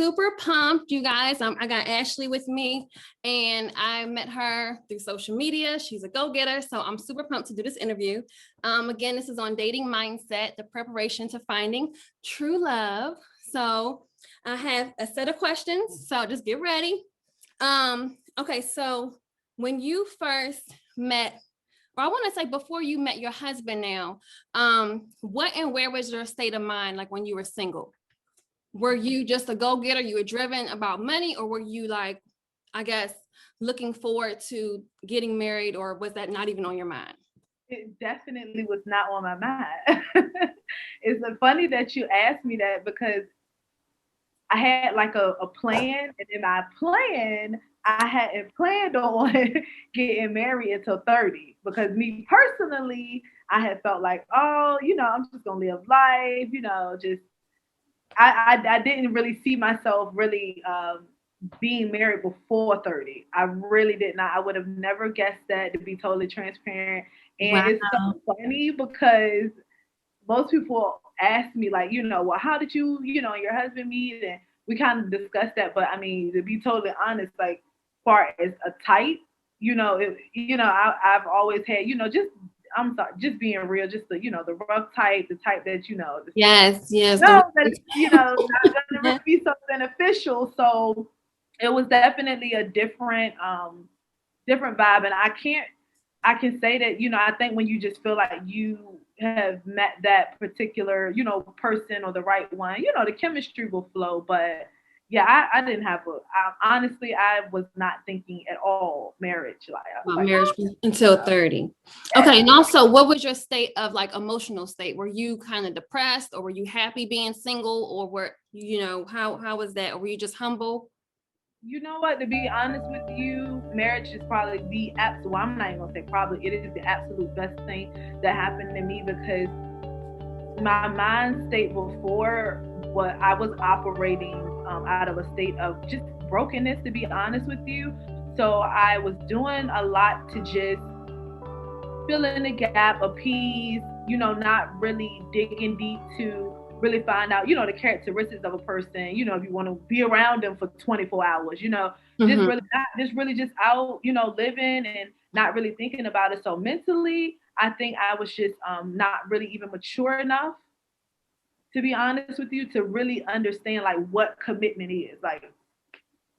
super pumped, you guys. I got Ashley with me, and I met her through social media. She's a go-getter, so I'm super pumped to do this interview. Again, this is on dating mindset, the preparation to finding true love. So I have a set of questions, so just get ready. Okay, so when you first met, or I want to say before you met your husband now, what and where was your state of mind like when you were single? Were you just a go-getter? You were driven about money, or were you like, I guess, looking forward to getting married, or was that not even on your mind? It definitely was not on my mind. It's funny that you asked me that because I had like a plan, and in my plan, I hadn't planned on getting married until 30 because me personally, I had felt like, oh, I'm just gonna live life, just I didn't really see myself really being married before 30. I really did not. I would have never guessed that, to be totally transparent. And Wow. it's so funny because most people ask me like, well, how did and your husband meet? And we kind of discussed that. But I mean, to be totally honest, like far as a type, I've always had, just I'm sorry, just being real, just the rough type, the type that Yes, yes. no, that's not gonna really be something official. So it was definitely a different vibe. And I can say that, I think when you just feel like you have met that particular, person or the right one, the chemistry will flow. But yeah, I didn't have honestly, I was not thinking at all marriage. Like, I was About like, marriage until 30. yeah. Okay, and also, what was your state of like emotional state? Were you kind of depressed, or were you happy being single, or how was that? Or were you just humble? You know what? To be honest with you, marriage is probably the absolute. Well, I'm not even gonna say probably. It is the absolute best thing that happened to me because my mind state before, what I was operating out of a state of just brokenness. To be honest with you, so I was doing a lot to just fill in the gap, appease. Not really digging deep to really find out, the characteristics of a person, if you want to be around them for 24 hours, just Mm-hmm. really not, just out, living and not really thinking about it. So mentally, I think I was just not really even mature enough, to be honest with you, to really understand like what commitment is. Like,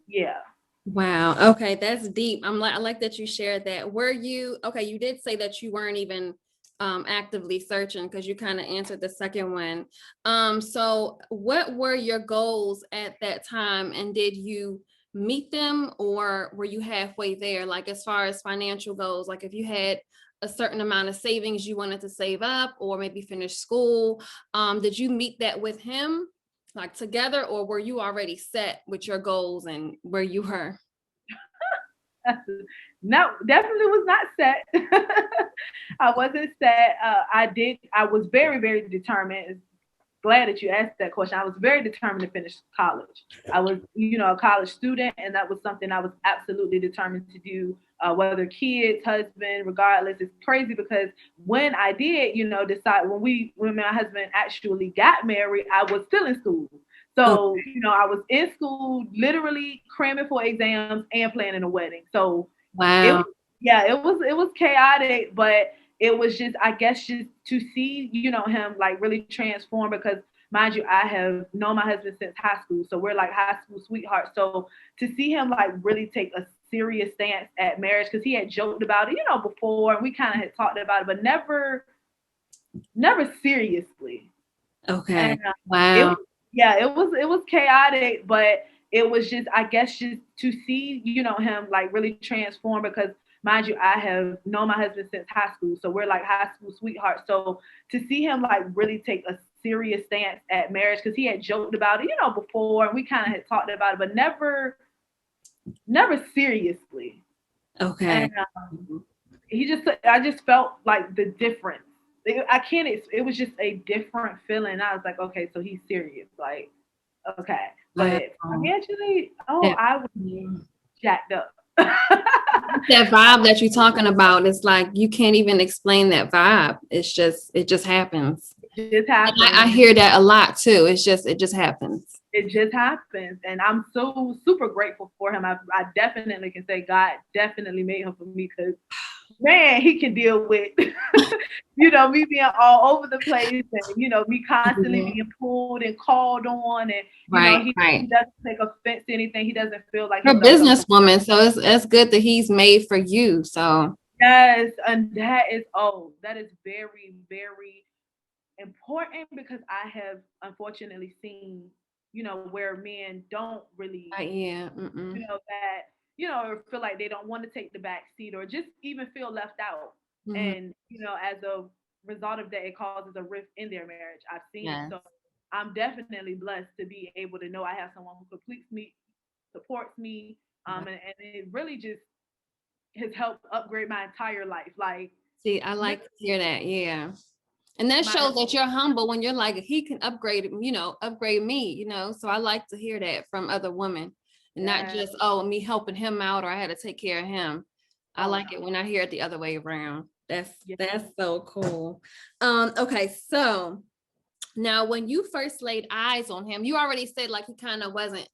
yeah. Wow. Okay, that's deep. I like that you shared that. Were you okay? You did say that you weren't even actively searching because you kind of answered the second one. So what were your goals at that time, and did you meet them, or were you halfway there? Like as far as financial goals, like if you had a certain amount of savings you wanted to save up, or maybe finish school, did you meet that with him? Like together, or were you already set with your goals and where you were? No, definitely was not set. I wasn't set. I was very, very determined. Glad that you asked that question. I was very determined to finish college. I was, a college student, and that was something I was absolutely determined to do. Whether kids, husband, regardless, it's crazy because when I did, decide when my husband actually got married, I was still in school. Oh, So, I was in school, literally cramming for exams and planning a wedding. So it, wow. yeah, it was chaotic, but it was just, I guess, just to see, him like really transform because mind you, I have known my husband since high school. So we're like high school sweethearts. So to see him like really take a serious stance at marriage, because he had joked about it, before, and we kind of had talked about it, but never seriously. Okay. And it Wow. yeah, it was chaotic, but it was just, I guess, just to see, him like really transform because mind you, I have known my husband since high school. So we're like high school sweethearts. So to see him like really take a serious stance at marriage, because he had joked about it, before, and we kind of had talked about it, but never seriously. Okay. And I just felt like the difference. I can't. It was just a different feeling. I was like, okay, so he's serious. Like, okay, Wow. but financially, oh, That, I was jacked up. that vibe that you're talking about, it's like you can't even explain that vibe. It just happens. It just And happened. I hear that a lot too. It just happens. It just happens. And I'm so super grateful for him. I definitely can say God definitely made him for me, because man, he can deal with, me being all over the place, and, me constantly being pulled and called on. And, Right, he right. doesn't take offense to anything. He doesn't feel like Her he's done something. businesswoman, so it's good that he's made for you. So Yes. And that is very, very important, because I have unfortunately seen, where men don't really, yeah, mm-mm. that, or feel like they don't want to take the back seat, or just even feel left out. Mm-hmm. And, as a result of that, it causes a rift in their marriage. I've seen it. Yes. So I'm definitely blessed to be able to know I have someone who completes me, supports me, and it really just has helped upgrade my entire life. Like, See, I like to hear that. Yeah. And that my shows that you're humble when you're like, he can upgrade, upgrade me, So I like to hear that from other women, and not yeah. just, oh, me helping him out or I had to take care of him. I Oh like no. it when I hear it the other way around. Yeah. That's so cool. Okay, so now when you first laid eyes on him, you already said like he kind of wasn't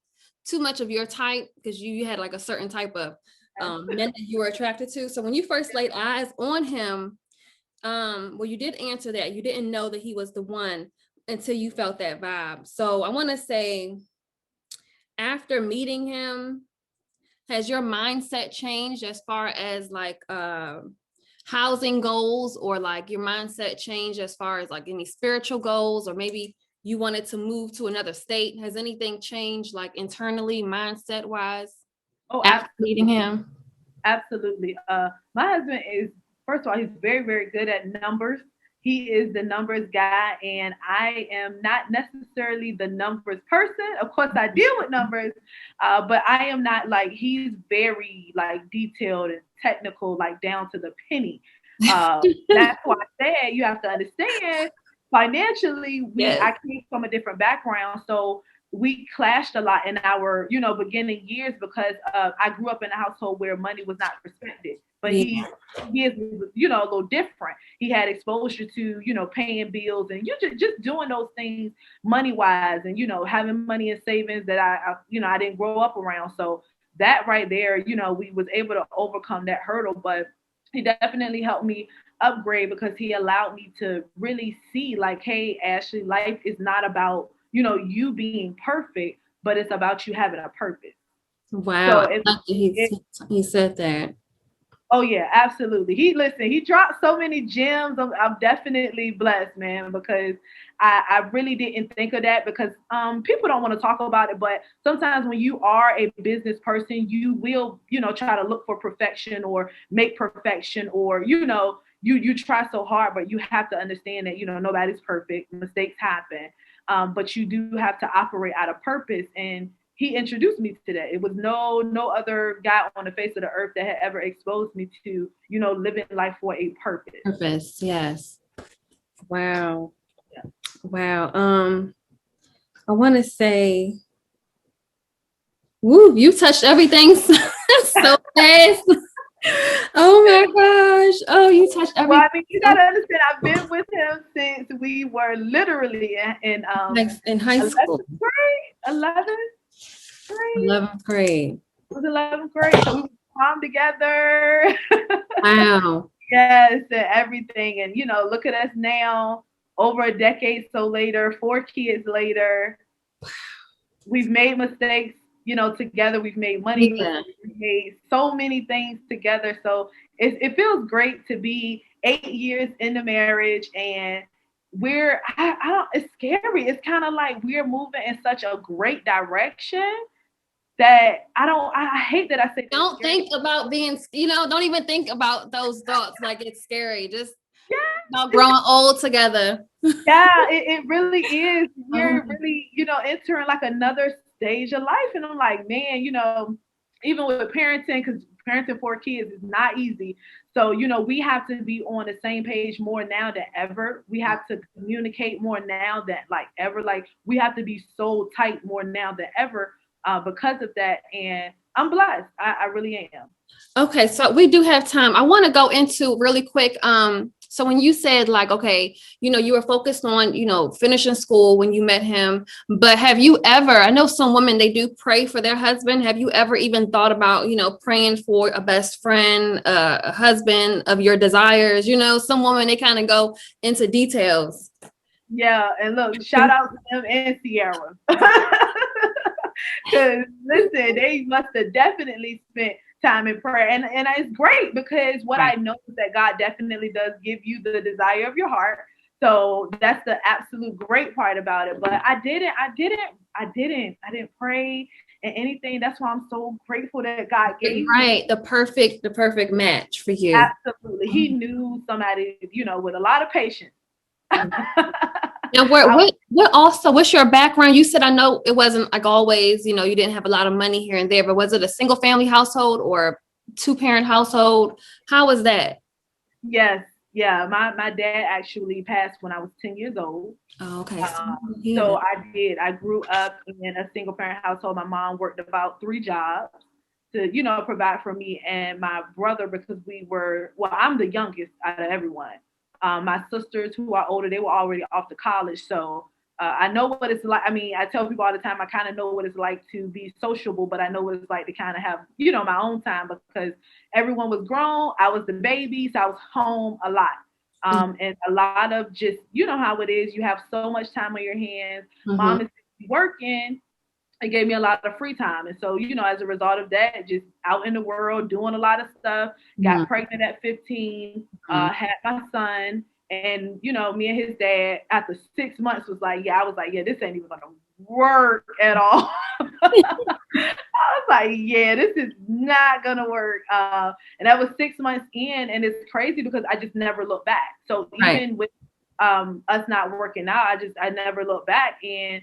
too much of your type, because you had like a certain type of men that you were attracted to. So when you first laid eyes on him, well, you did answer that you didn't know that he was the one until you felt that vibe. So I want to say, after meeting him, has your mindset changed as far as like housing goals, or like your mindset changed as far as like any spiritual goals, or maybe you wanted to move to another state? Has anything changed like internally, mindset wise, Oh, after meeting absolutely. him? Absolutely. My husband is, first of all, he's very, very good at numbers. He is the numbers guy, and I am not necessarily the numbers person. Of course, I deal with numbers, but I am not like, he's very like detailed and technical, like down to the penny. That's why I said you have to understand, financially, Yes. I came from a different background, so we clashed a lot in our, beginning years, because I grew up in a household where money was not respected. But Yeah. he is, a little different. He had exposure to, paying bills, and you just doing those things money wise, and, having money in savings that I didn't grow up around. So that right there, we was able to overcome that hurdle. But he definitely helped me upgrade, because he allowed me to really see like, hey, Ashley, life is not about, you being perfect, but it's about you having a purpose. Wow. So I like that it he said that. oh yeah, absolutely. He dropped so many gems. I'm definitely blessed, man, because I really didn't think of that, because people don't want to talk about it, but sometimes when you are a business person, you will, try to look for perfection or make perfection, or, you try so hard, but you have to understand that, nobody's perfect. Mistakes happen. But you do have to operate out of purpose. And he introduced me to that. It was no other guy on the face of the earth that had ever exposed me to, living life for a purpose. Purpose. Yes. Wow. Yeah. Wow. I want to say, woo, you touched everything so fast. Oh my gosh. Oh, you touched Well, everything. I mean, you gotta understand, I've been with him since we were literally in Like in high 11th school, grade. 11th grade. 11th grade. It was 11th grade. So we would prom together. Wow. Yes, and everything. And look at us now, over a decade so later, 4 kids later. We've made mistakes, together. We've made money Yeah. mistakes. We've made so many things together. So it feels great to be 8 years in the marriage, and I don't, it's scary. It's kind of like we're moving in such a great direction that I hate that I say that. Don't think about being, don't even think about those thoughts like it's scary. Just about growing old together. Yeah, it really is. We're Um, really, entering like another stage of life. And I'm like, man, even with parenting, because parenting 4 kids is not easy. So, we have to be on the same page more now than ever. We have to communicate more now than like ever. Like, we have to be so tight more now than ever, because of that. And I'm blessed. I really am. okay, so we do have time. I want to go into really quick So when you said like, okay, you were focused on, finishing school when you met him, but have you ever, I know some women, they do pray for their husband. Have you ever even thought about, praying for a best friend, a husband of your desires? Some women, they kind of go into details. Yeah, and look, shout out to them and Sierra. Because listen, they must have definitely spent time in prayer. And it's great because what I know is that God definitely does give you the desire of your heart. So that's the absolute great part about it. But I didn't pray and anything. That's why I'm so grateful that God gave me the perfect match for you. Absolutely. He knew somebody, with a lot of patience. Now, what's your background? You said, I know it wasn't like always, you didn't have a lot of money here and there, but was it a single family household or 2-parent household? How was that? Yes. Yeah. My dad actually passed when I was 10 years old. Oh, okay. So I grew up in a single parent household. My mom worked about 3 jobs to, provide for me and my brother because I'm the youngest out of everyone. My sisters who are older, they were already off to college. So I know what it's like. I mean, I tell people all the time, I kind of know what it's like to be sociable, but I know what it's like to kind of have, my own time because everyone was grown. I was the baby, so I was home a lot. And a lot of just, how it is. You have so much time on your hands. Mm-hmm. Mom is working. It gave me a lot of free time. And so, as a result of that, just out in the world, doing a lot of stuff, got pregnant at 15, had my son. And, me and his dad, after 6 months, was like, this ain't even going to work at all. I was like, this is not going to work. And that was 6 months in. And it's crazy because I just never looked back. So even with us not working out, I never looked back. And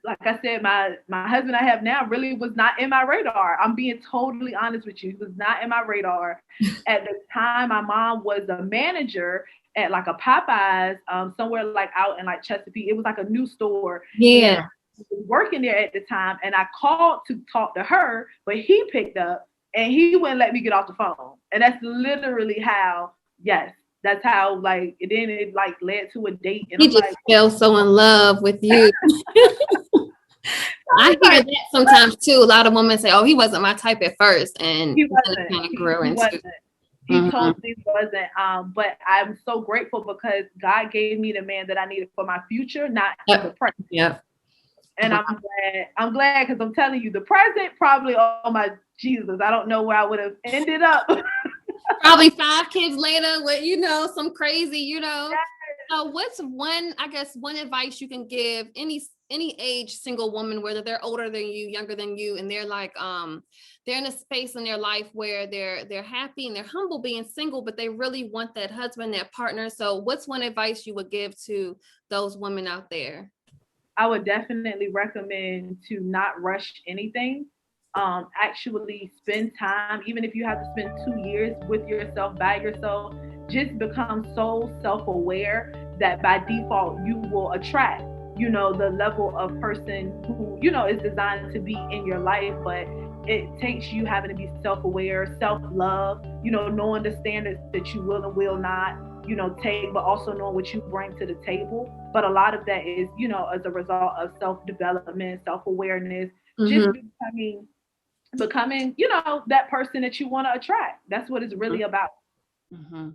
like I said, my husband I have now really was not in my radar. I'm being totally honest with you. He was not in my radar. At the time, my mom was a manager at like a Popeyes, somewhere like out in like Chesapeake. It was like a new store. Yeah. And I was working there at the time, and I called to talk to her, but he picked up and he wouldn't let me get off the phone. And that's literally how, that's how it like led to a date. And he just fell so in love with you. I hear that sometimes too. A lot of women say, "Oh, he wasn't my type at first," and he wasn't. Kind of grew into. He totally wasn't. But I'm so grateful because God gave me the man that I needed for my future, not the present. Yeah. And I'm glad because I'm telling you, the present probably, oh my Jesus, I don't know where I would have ended up. Probably 5 kids later with, some crazy, Yes. So what's one advice you can give any age single woman, whether they're older than you, younger than you, and they're like, they're in a space in their life where they're happy and they're humble being single, but they really want that husband, that partner. So what's one advice you would give to those women out there? I would definitely recommend to not rush anything. Actually spend time, even if you have to spend 2 years with yourself, by yourself, just become so self-aware that by default you will attract, the level of person who, is designed to be in your life. But it takes you having to be self-aware, self-love, knowing the standards that you will and will not, take, but also knowing what you bring to the table. But a lot of that is, as a result of self-development, self-awareness, just becoming, that person that you want to attract. That's what it's really about. Mm-hmm.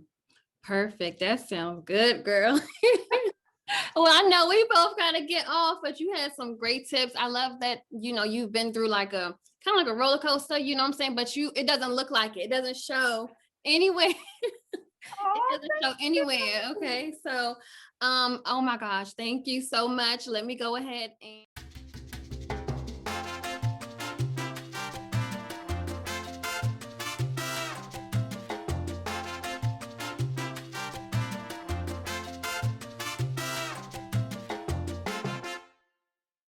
Perfect. That sounds good, girl. Well, I know we both kind of get off, but you had some great tips. I love that, you've been through like a kind of like a roller coaster, you know what I'm saying? But it doesn't look like it. It doesn't show anywhere. It doesn't show anywhere. Okay. So, oh my gosh. Thank you so much. Let me go ahead and